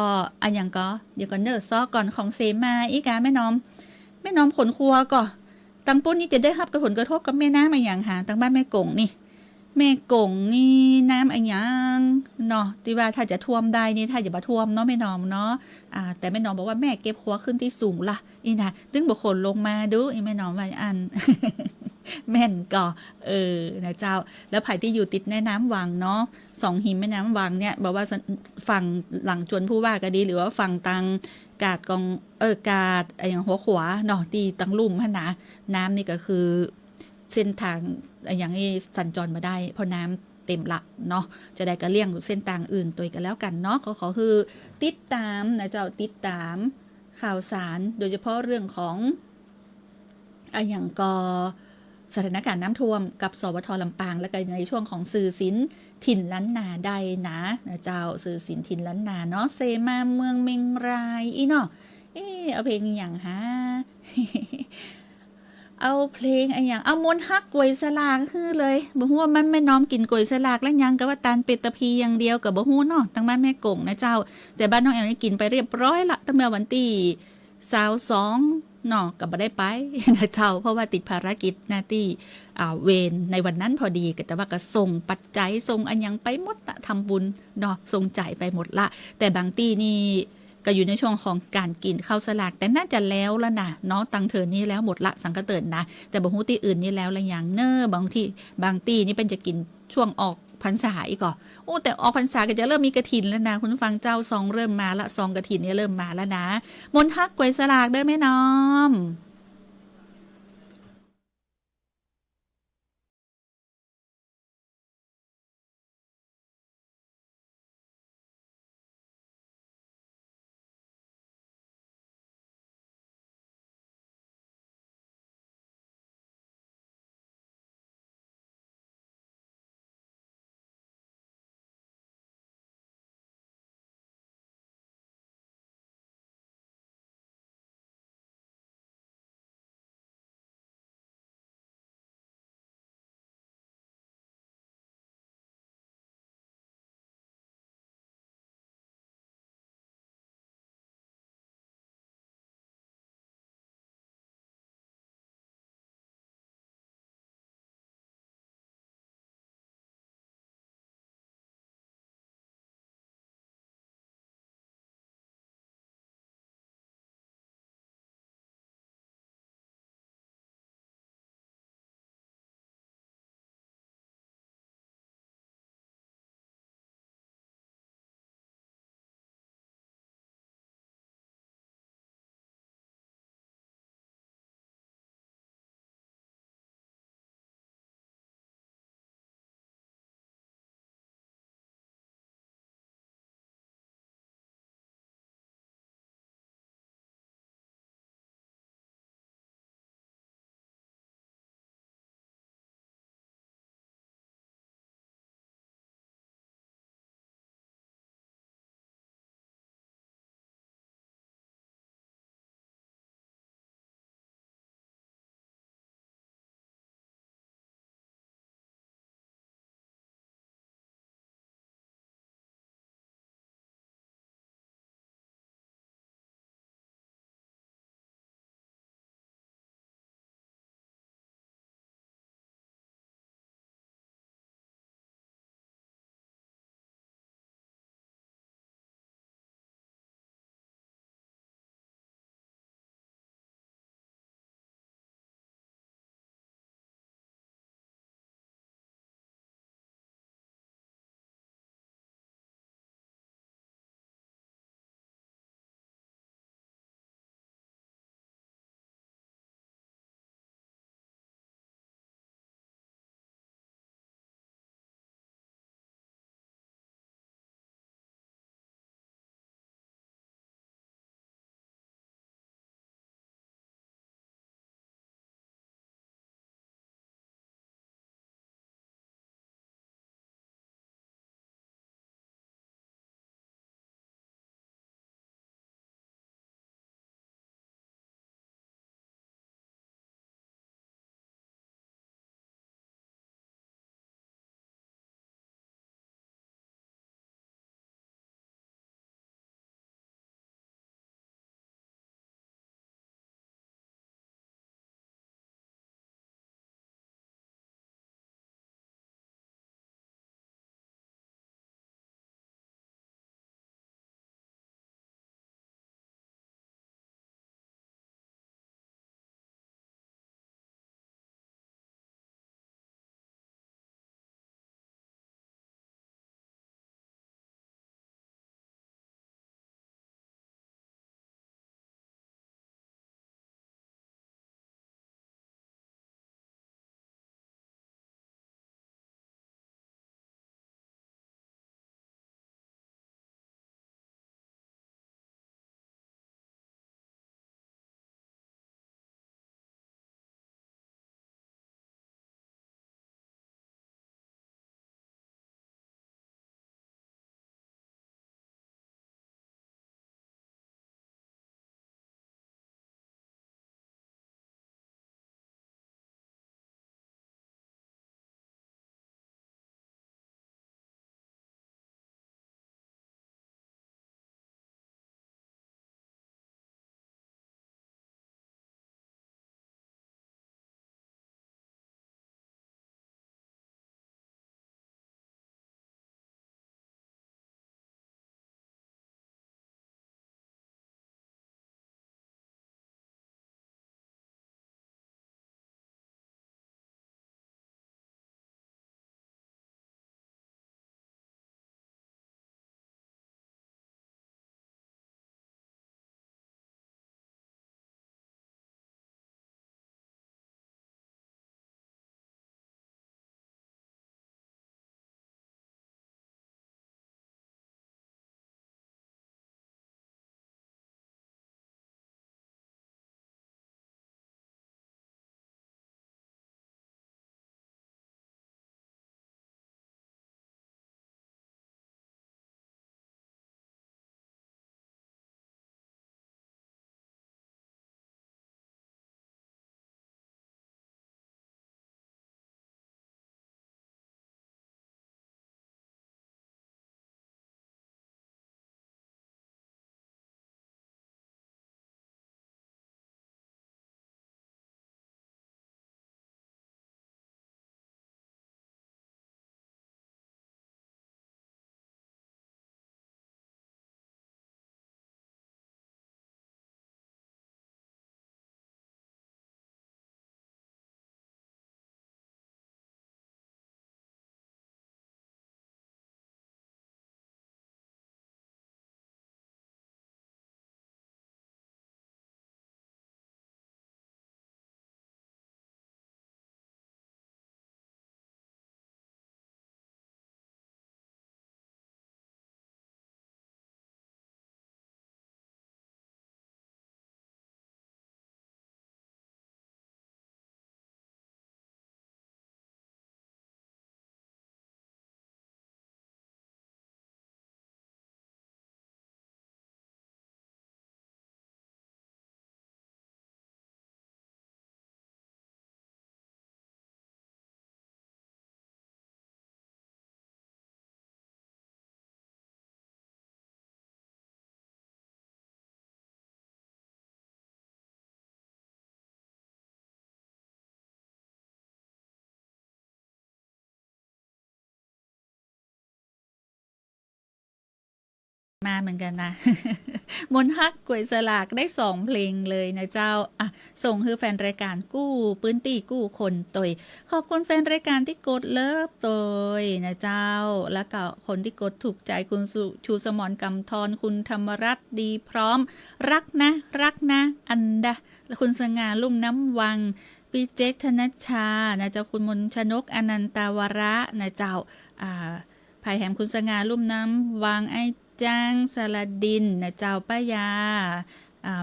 อันอย่างก็เดี๋ยวก่อนเนอะซอกก่อนของเสมาอีกาแม่นอมขนครัวก่อตังปุ้นนี่จะได้รับผลกระทบกับแม่น้ำมาอย่างหาตังบ้านแม่กงนี่แม่กงนี่น้ำอันยังเนาะที่ว่าถ้าจะท่วมได้นี่ถ้าอย่ามาท่วมเนาะแม่นอมเนาะแต่แม่นอมบอกว่าแม่เก็บครัวขึ้นที่สูงล่ะอีนะดึงบุคคลลงมาดูอีแม่นอมว่าอัน แม่นก็นะเจ้าแล้วไผ่ที่อยู่ติดแม่น้ำวังเนาะ2หิมแม่น้ำวังเนี่ยบอกว่าฝั่งหลังจวนผู้ว่าก็ดีหรือว่าฝั่งตังกาดกองกาดอย่างหัวขวาเนาะที่ตังลุ่มพะนะน้ำนี่ก็คือเส้นทางอย่างนี้สัญจรมาได้เพราะน้ำเต็มละเนาะจะได้ก็เลี่ยงเส้นทางอื่นตัวกันแล้วกันเนาะขอคือติดตามนะเจ้าติดตามข่าวสารโดยเฉพาะเรื่องของอย่างก็ สถานการณ์น้ำท่วมกับสวทลำปางแล้วก็ในช่วงของสื่อศิลป์ถิ่นล้านนาได้นะเจ้าสื่อศิลป์ถิ่นล้านนาเนาะเซมาเมืองเมงรายอีเนาะเอาเพลงอย่างฮะ เอาเพลงอะไรอย่างเอามนต์ฮักกวยสลากคือเลยบ่ฮู้ว่ามันแม่น้อมกินกวยสลากแล้วยังก็ว่าตาลเป็ดตะพีอย่างเดียวกับบ่ฮู้เนาะตั้งบ้านแม่กงนะเจ้าแต่บ้านน้องแอลนี่กินไปเรียบร้อยละตั้งแต่วันที่22เนาะก็บ่ได้ไป นะเจ้าเพราะว่าติดภารกิจหน้าที่เวรในวันนั้นพอดีก็แต่ว่าก็ส่งปัจจัยส่งอันยังไปหมดทำบุญเนาะส่งจ่ายไปหมดละแต่บางที่นี่ก็อยู่ในช่วงของการกินข้าวสลากแต่น่าจะแล้วละนะเนาะตังเถินนี้แล้วหมดละสังกะเตินนะแต่บางที่อื่นนี่แล้วละอย่างเนอบางที่นี่เป็นจะกินช่วงออกพรรษาอีกอ่ะโอ้แต่ออกพรรษาก็จะเริ่มมีกฐินแล้วนะคุณฟังเจ้าซองเริ่มมาละซองกฐินเนี่ยเริ่มมาแล้วนะมนต์ฮักกวยสลากเด้อแม่น้อม มาเหมือนกันนะ มนต์ฮักกวยสลากได้2เพลงเลยนะเจ้าอ่ะส่งคือแฟนรายการกู้ปื้นตีกู้คนตยขอบคุณแฟนรายการที่กดเลิฟตยนะเจ้าแล้วก็คนที่กดถูกใจคุณชูสมรกำธรคุณธรรมรัตน์ดีพร้อมรักนะอันดาและคุณสง่าลุ่มน้ำวังปีเจกธนชานะเจ้าคุณมนชนกอนันตาวระนะเจ้าภายแหมคุณสง่าลุ่มน้ำวังไอ้จ้างสลัดดินนะเจ้าป้ายา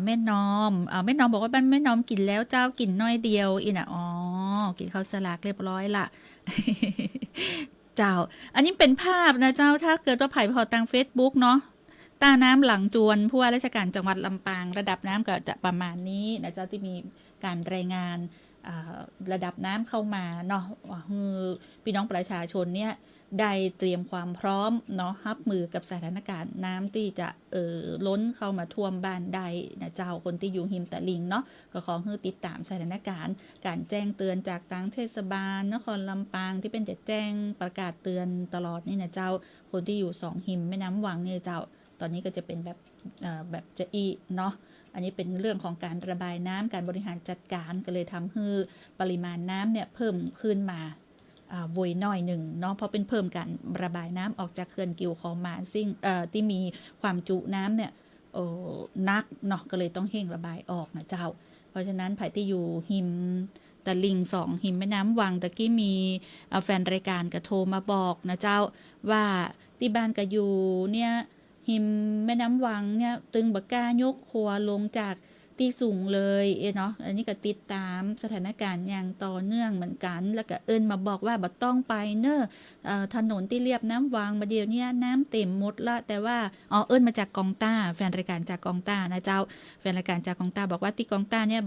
แม่น้อมแม่น้อมบอกว่าบ้านแม่น้อมกินแล้วเจ้ากินน้อยเดียวอีน่ะอ๋อกินข้าวสลากเรียบร้อยละ เจ้าอันนี้เป็นภาพนะเจ้าถ้าเกิดว่าไผ่พอตัง Facebook เนาะตาน้ำหลังจวนผู้ว่าราชการจังหวัดลำปางระดับน้ำก็จะประมาณนี้นะเจ้าที่มีการรายงานระดับน้ำเข้ามาเนาะคือพี่น้องประชาชนเนี่ยได้เตรียมความพร้อมเนาะรับมือกับสถานการณ์น้ำที่จะล้นเข้ามาท่วมบ้านใดนะเจ้าคนที่อยู่หิมตะลิงเนาะก็ขอให้ติดตามสถานการณ์การแจ้งเตือนจากทางเทศบาลนครลำปางที่เป็นจะแจ้งประกาศเตือนตลอดนี่นะเจ้าคนที่อยู่2หิมแม่น้ำวังนี่เจ้าตอนนี้ก็จะเป็นแบบจะอีเนาะอันนี้เป็นเรื่องของการระบายน้ำการบริหารจัดการก็เลยทำให้ปริมาณน้ำเนี่ยเพิ่มขึ้นมาวุยน้อยหนึ่งเนาะเพราะเป็นเพิ่มการระบายน้ำออกจากเขื่อนกิวคลองมานซิ่งที่มีความจุน้ำเนี่ยนักเนาะก็เลยต้องเร่งระบายออกนะเจ้าเพราะฉะนั้นไผ่ที่อยู่หิมตะลิง2หิมแม่น้ำวังตะกี้มีแฟนรายการก็โทรมาบอกนะเจ้าว่าที่บ้านก็อยู่เนี่ยหิมแม่น้ำวังเนี่ยตึงบักก้ายกครัวลงจากที่สูงเลยเนาะอันนี้ก็ติดตามสถานการณ์อย่างต่อเนื่องเหมือนกันแล้วก็มาบอกว่าบ่ต้องไปเนอะถนนที่เรียบน้ำวังมาเดียวเนี่ยน้ำเต็มหมดละแต่ว่ามาจากกองต้าแฟนรายการจากกองต้านะเจ้าแฟนรายการจากกองต้าบอกว่าที่กองต้าเนี่ย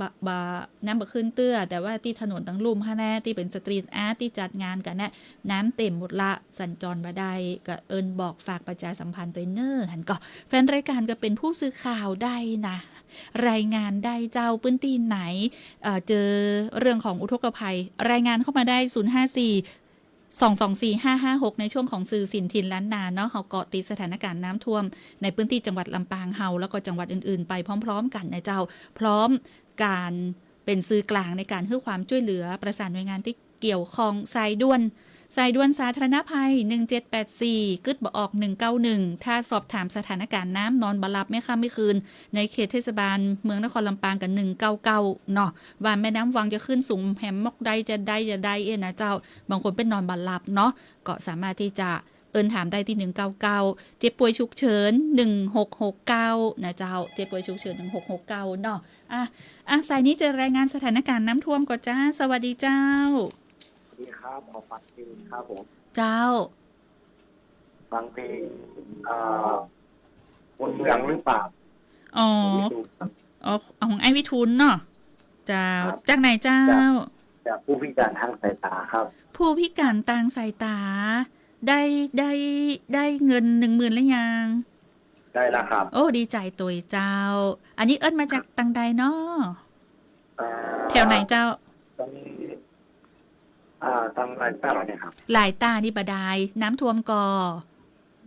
น้ำบ่ขึ้นเตื้อแต่ว่าที่ถนนตั้งลุ่มฮะแน่ที่เป็นสตรีทอาร์ตที่จัดงานกันเนี่ยน้ำเต็มหมดละสัญจรมาได้ก็บอกฝากประชาสัมพันธ์ตัวเนอร์หันก็แฟนรายการก็เป็นผู้สื่อข่าวได้นะรายงานได้เจ้าพื้นที่ไหนเจอเรื่องของอุทกภัยรายงานเข้ามาได้054-224-556ในช่วงของสื่อสินถิ่นล้านนาเนาะเขาเกาะติดสถานการณ์น้ำท่วมในพื้นที่จังหวัดลำปางเฮาแล้วก็จังหวัดอื่นๆไปพร้อมๆกันนะเจ้าพร้อมการเป็นสื่อกลางในการให้ความช่วยเหลือประสานหน่วยงานที่เกี่ยวข้องสายด่วนสาธารณภัย1784กึดบ่ออก191ถ้าสอบถามสถานการณ์น้ำนอนบ่หลับไม่ค่ำไม่คืนในเขตเทศบาลเมืองนครลำปางกัน199เนาะว่าแม่น้ำวังจะขึ้นสูงแหมมอกใดจะได้นะเจ้าบางคนเป็นนอนบ่หลับเนาะก็สามารถที่จะถามได้ที่199เจ็บป่วยฉุกเฉิน1669นะเจ้าเจ็บป่วยฉุกเฉิน1669เนาะสายนี้จะรายงานสถานการณ์น้ำท่วมก่อนจ้าสวัสดีเจ้าครับขอฟังเพลงครับผมเจ้าฟังเพลงบนเมืองหรือเปล่าของไอวิทูลเนาะเจ้าจากไหนเจ้าจากผู้พิการทางสายตาครับผู้พิการทางสายตาได้เงิน 10,000 แล้วยังได้แล้วครับโอ้ดีใจตัวเจ้าอันนี้มาจากตังใดเนาะแถวไหนเจ้าทางหลายตาเนี่ยครับหลายตานี่บาดายน้ำท่วมก่อ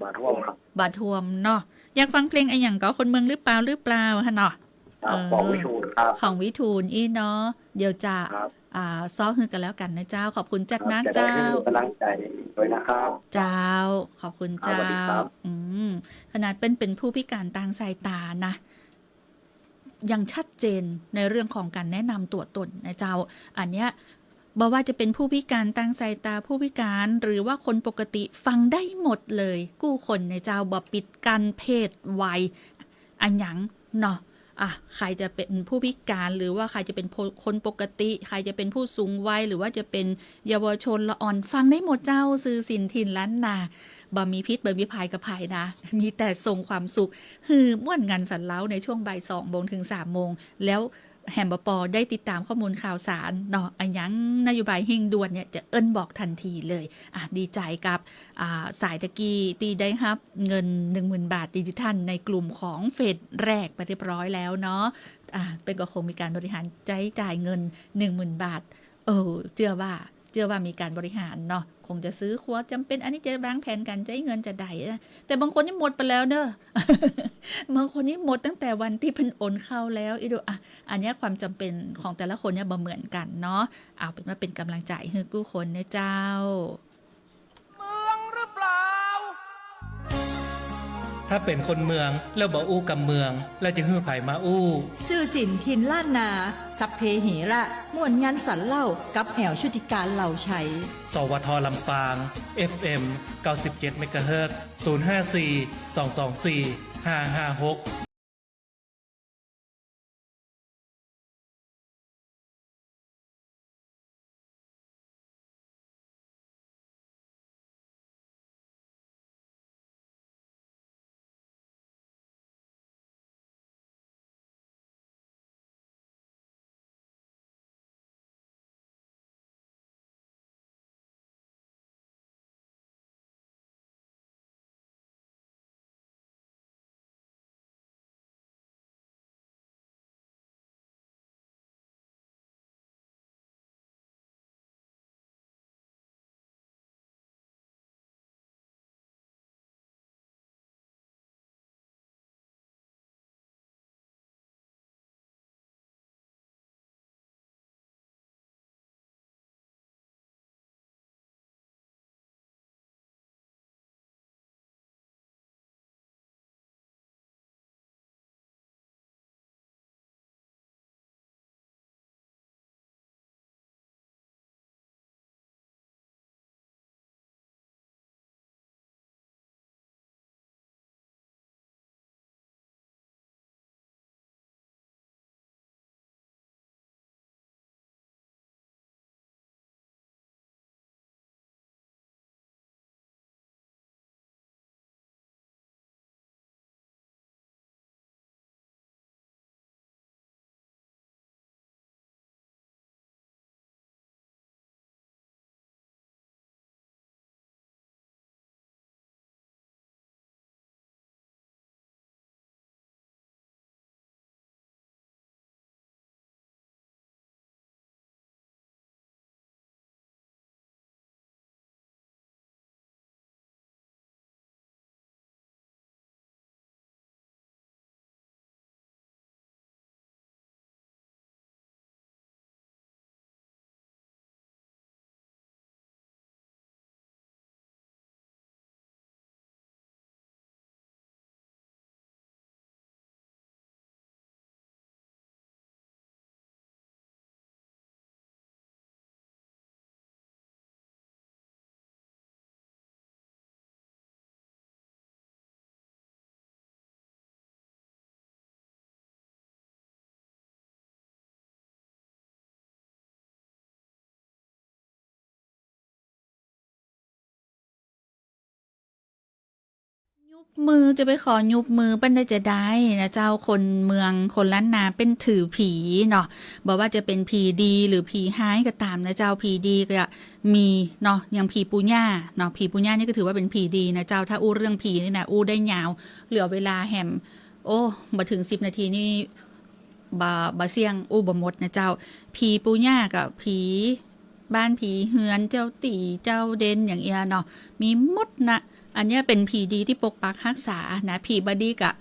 บาท่วมครับบาท่วมเนาะอยากฟังเพลงไอ้อย่างก็คนเมืองหรือเปล่าฮะเนาะของวิทูลครับของวิทูลเนาะเดี๋ยวจะซ้อฮือกันแล้วกันนะเจ้าขอบคุณจัดนักเจ้ากำลังใจด้วยนะครับเจ้าขอบคุณเจ้าขนาดเป็นผู้พิการทางสายตานะยังชัดเจนในเรื่องของการแนะนำตัวตนนะเจ้าอันเนี้ยบอกว่าจะเป็นผู้พิการทางสายตาผู้พิการหรือว่าคนปกติฟังได้หมดเลยกู้คนในเจ้าบ่ปิดกันเพศวัยอันหยังเนาะใครจะเป็นผู้พิการหรือว่าใครจะเป็นคนปกติใครจะเป็นผู้สูงวัยหรือว่าจะเป็นเยาวชนละอ่อนฟังได้หมดเจ้าสื่อสินถิ่นล้านนาบ่มีพิษบ่มีภัยกับภัยนะมีแต่ส่งความสุขม่วนงานสันเล้าในช่วงบ่าย 2 โมงถึง 3 โมงแล้วแฮมปอได้ติดตามข้อมูลข่าวสารเนาะอันยังนโยบายเฮงด่วนเนี่ยจะบอกทันทีเลยดีใจกับสายตะกี้ตีได้ครับเงิน 10,000 บาทดิจิทัลในกลุ่มของเฟสแรกไปเรียบร้อยแล้วเนาะเป็นก็คงมีการบริหารจ่ายเงิน 10,000 บาทเชื่อว่า เชื่อว่ามีการบริหารเนาะคงจะซื้อครัวจำเป็นอันนี้จะวางแผนกันใช้เงินจะได้นะแต่บางคนนี่หมดไปแล้วเนอะ บางคนนี่หมดตั้งแต่วันที่เพิ่นโอนเข้าแล้วอีดูอ่ะอันนี้ความจำเป็นของแต่ละคนเนี่ยบ่เหมือนกันเนาะเอาเป็นว่าเป็นกำลังใจให้กู้คนนะเจ้า เมืองหรือเปล่า ถ้าเป็นคนเมืองแล้วบ่อู้กับเมืองแล้วจะฮื้อไผมาอู้ สื่อสินทินล้านนาสัพเพเหระม่วนงานสันเล่ากับแหวชุติการเหล่าชัย สวทลำปาง FM 97 เมกะเฮิรตซ์ 054 224 556ยุบมือจะไปขอยุบมือปั้นได้จะได้นะเจ้าคนเมืองคนล้านนาเป็นถือผีเนาะบอกว่าจะเป็นผีดีหรือผีร้ายก็ตามนะเจ้าผีดีก็มีเนาะอย่างผีปูญ่าเนาะผีปูญ่านี่ก็ถือว่าเป็นผีดีนะเจ้าถ้าอู้เรื่องผีนี่นะอู้ได้ยาวเหลือเวลาแหมโอ้มาถึง10 นาทีนี่บาเสี่ยงอู้บ่หมดนะเจ้าผีปูญ่ากับผีบ้านผีเฮือนเจ้าตีเจ้าเด่นอย่างเอียเนาะมีมดนะอันนี้เป็นผีดีที่ปกปักรักษานะผีบดีกะ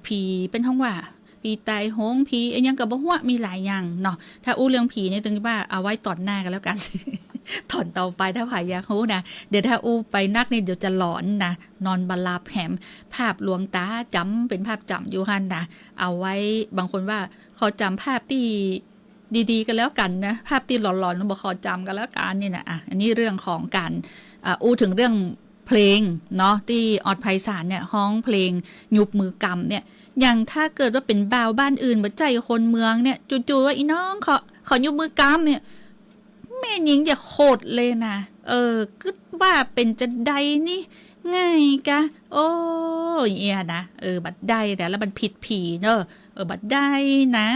ผีเป็นท้องว่าผีตายโหงผีอันยังกับบ่ฮู้ว่ามีหลายอย่างเนาะถ้าอู้เรื่องผีเนี่ยตึงว่าเอาไว้ตอนหน้ากันแล้วกัน ถอนต่อไปถ้าผายอยากรู้นะเดี๋ยวถ้าอู้ไปนักนี่เดี๋ยวจะหลอนนะนอนบลาแหมภาพลวงตาจำเป็นภาพจำอยู่หันนะเอาไว้บางคนว่าเขาจำภาพที่ดีๆกันแล้วกันนะภาพที่หลอนๆแล้วบอกขอจำกันแล้วกันนี่นะอันนี้เรื่องของการอู้ถึงเรื่องเพลงเนาะที่ออดไพศาลเนี่ยฮ้องเพลงยุบมือกำเนี่ยอย่างถ้าเกิดว่าเป็นบ่าวบ้านอื่นบ่ใจคนเมืองเนี่ยจู่ๆว่าอีน้องขอยุบมือกำเนี่ยแม่หญิงอย่าโคตรเลยนะก็ว่าเป็นจะใดนี่ง่ายกะโอ้ยเอียนะบัดได้แต่แล้วมันผิดผีเนอะบัดได้นะ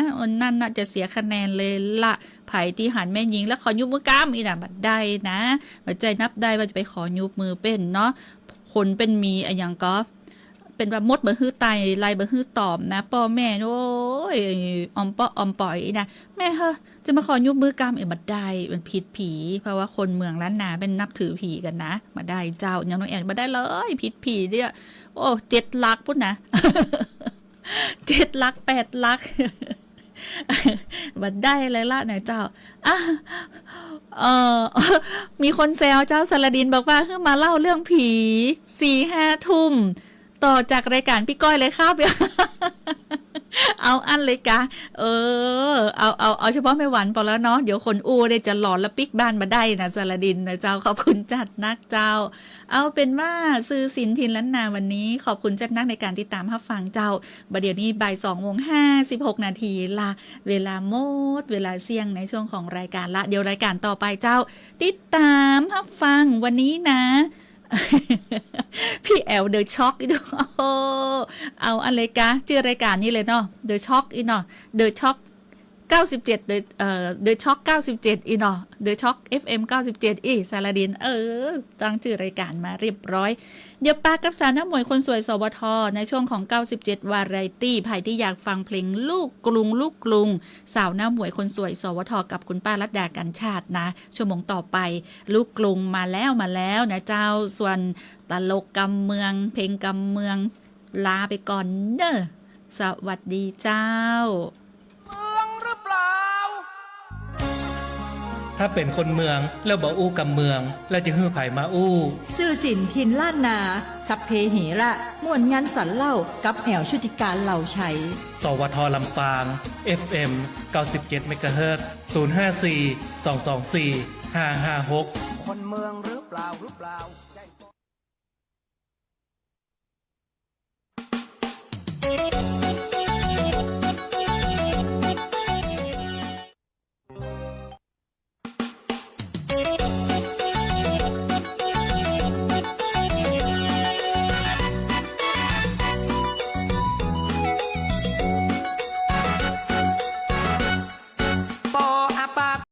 นั่นน่ะจะเสียคะแนนเลยละไผ่ที่หันแม่หญิงแล้วขอยุบมือกล้ามอีน่ะบัดได้นะบัดใจนับได้ว่าจะไปขอยุบมือเป็นเนาะคนเป็นมีอย่างก็ เป็นว่ามดบ่ฮื้อไตไล่บ่ฮื้อตอมนะพ่อแม่โอ้ยอมปออมปล่อยนะแม่เฮ้อจะมาขอยุบมือกรรมบัดได้มันผิดผีเพราะว่าคนเมืองล้านนาเป็นนับถือผีกันนะมาได้เจ้าอย่างน้องแอนมาได้เลยผิดผีเนี่ยโอ้7 ลักพุ่นนะ 7 ลัก 8 ลัก บัดได้เลยละนะเจ้ามีคนแซวเจ้าสารดินบอกว่ามาเล่าเรื่องผี 4-5 ทุ่มต่อจากรายการพี่ก้อยเลยครับ เอาอันเลยกะเอาเฉพาะไม่หวานพอแล้วเนาะเดี๋ยวคนอู้ได้จะหลอนและปิกบ้านมาได้นะสารดินนะเจ้าขอบคุณจัดนักเจ้าเอาเป็นว่าซื้อสินทินล้านนาวันนี้ขอบคุณจัดนักในการติดตามรับฟังเจ้าบัดเดี๋ยวนี้บ่าย 2:56 นาทีละเวลาหมดเวลาเสี่ยงในช่วงของรายการละเดี๋ยวรายการต่อไปเจ้าติดตามรับฟังวันนี้นะ พี่แอลเดอะช็อกอีกเอาอะไรกะชื่อรายการนี้เลยเนาะเดอะช็อกอีเนาะเดอะช็อก97เดอะช็อก97อีเนาะเดอะช็อก FM 97อีสารดินตั้งชื่อรายการมาเรียบร้อยเดี๋ยวปากับสาวน้ำมวยคนสวยสวทในช่วงของ97วาไรตี้ใครที่อยากฟังเพลงลูกกรุงสาวน้ำมวยคนสวยสวทกับคุณป้ารัตดากันชาตินะชั่วโมงต่อไปลูกกรุงมาแล้วนะเจ้าส่วนตลกกำเมืองเพลงกำเมืองลาไปก่อนเนอะสวัสดีเจ้าถ้าเป็นคนเมืองแล้วบ่อู้กับเมืองแล้วจะฮื้อไผมาอู้ สื่อสินทินล้านนาสัพเพเหระม่วนงานสรรเล่ากับแอวชุติการเหล่าชัยสวทลำปาง FM 97 เมกะเฮิรตซ์ 054 224 556คนเมืองหรือเปล่า